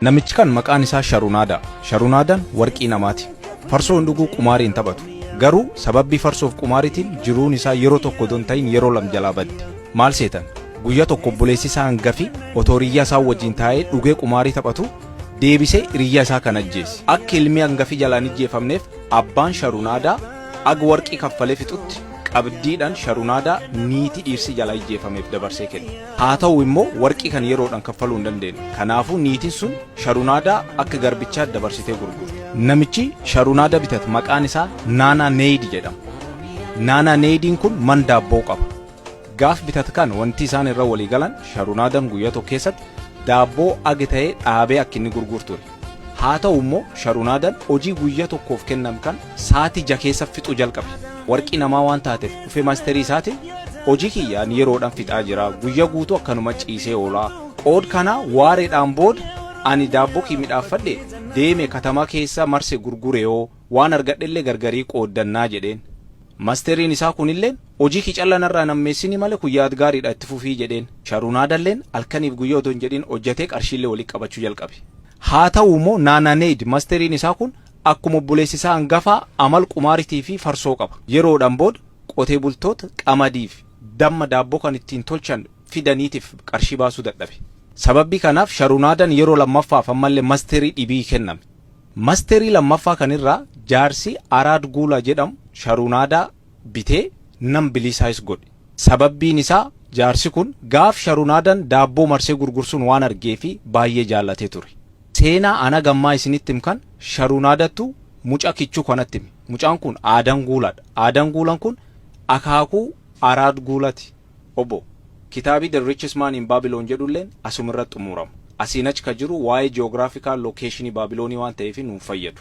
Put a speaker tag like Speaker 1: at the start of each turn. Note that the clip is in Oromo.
Speaker 1: Namichi kan maqaan isaa Sharunaada. Sharunaadaan warqii namaati. Farsoo hunduguu qumaariin taphatu. Garuu sababbii farsoof qumaariitiin jiruun isaa yeroo tokko don ta'in yeroo lam jalaa badde. Maal seetan? Guyyaa tokko obboleessi isaa hangafi otoo hiriyyaa isaa wajjin taa'ee dhugee qumaarii taphatu deebisee hiriyyaa isaa kan ajjeese. Akka ilmi hangafi jalaan ajjeefamneef abbaan Sharunaadaa aga warqii kaffalee fixutti qabdiidhaan Sharunaadaa niitii dhiirsi jalaa ajjeefameef dabarsee kenne. Haa ta'u immoo warqii kan yeroodhaan kaffaluu hin dandeenye. Kanaafuu niitiin sun Sharunaadaa akka garbichaa dabarsitee gurgurte. Namichi Sharunaadaa bitate maqaan isaa Naanaa Neeyid jedhama. Naanaa Neeyidiin kun man daabboo qaba. Gaaf bitate kan wanti isaan irra walii galan Sharunaadaan guyyaa tokko keessatti daabboo agi ta'ee dhaabee akka inni gurgurtu. Haa ta'u immoo Sharunaadaan hojii guyyaa tokkoof kenname kan sa'aatii 6 keessa fixuu jalqabe. Warqii namaa waan taateef dhufee maasterii isaatiin hojii kiyyaan yeroodhaan fixaa jira. Guyyaa guutuu akkanuma ciisee oolaa. Qood kana waareedhaan booda ani daabboo kii midhaaffadhe deeme katamaa keessa marse gurgure yoo waan argadhellee gargarii qooddannaa jedheen. Maasteriin isaa kunillee hojii kii callanarraa nammeessini malee kuyyaat gaariidha itti fufii jedheen. Sharunaadaalleen halkaniif guyyaa otoo hin jedhin hojjetee qarshiillee walii qabachuu jalqabe. Haa ta'u immoo Naanaa Neeyid maasteriin isaa kun akkuma obboleessi isaa hangafaa amal qumaariitii fi farsoo qaba. Yeroodhaan booda qotee bultoota qamadiif damma daabboo kan ittiin tolchan fidaniitiif qarshii baasuu dadhabe. Sababbii kanaaf Sharunaadaan yeroo lammaffaaf ammallee maasterii dhibii kenname. Maasterii lammaffaa kanirraa jaarsi Araad Guulaa jedhamu Sharunaadaa bitee nam bilisaayis godhe. Sababbiin isaa jaarsi kun gaaf Sharunaadaan daabboo marsee gurgursuun waan argee fi baay'ee jaallatee ture. Seenaa ana gammaa isinitti himkan Sharunaadaattu mucaa kichuu kanatti hime. Mucaan kun Aadaan Guulaadha. Aadaan Guulaan kun akaakuu Araad Guulaati. Obbo kitaabii The Richest Man in Babylon jedhulleen asumirratti xumurama. Asiin achi ka jiru waa'ee geographical location Babiloonii waan ta'eef nuuf fayyadu.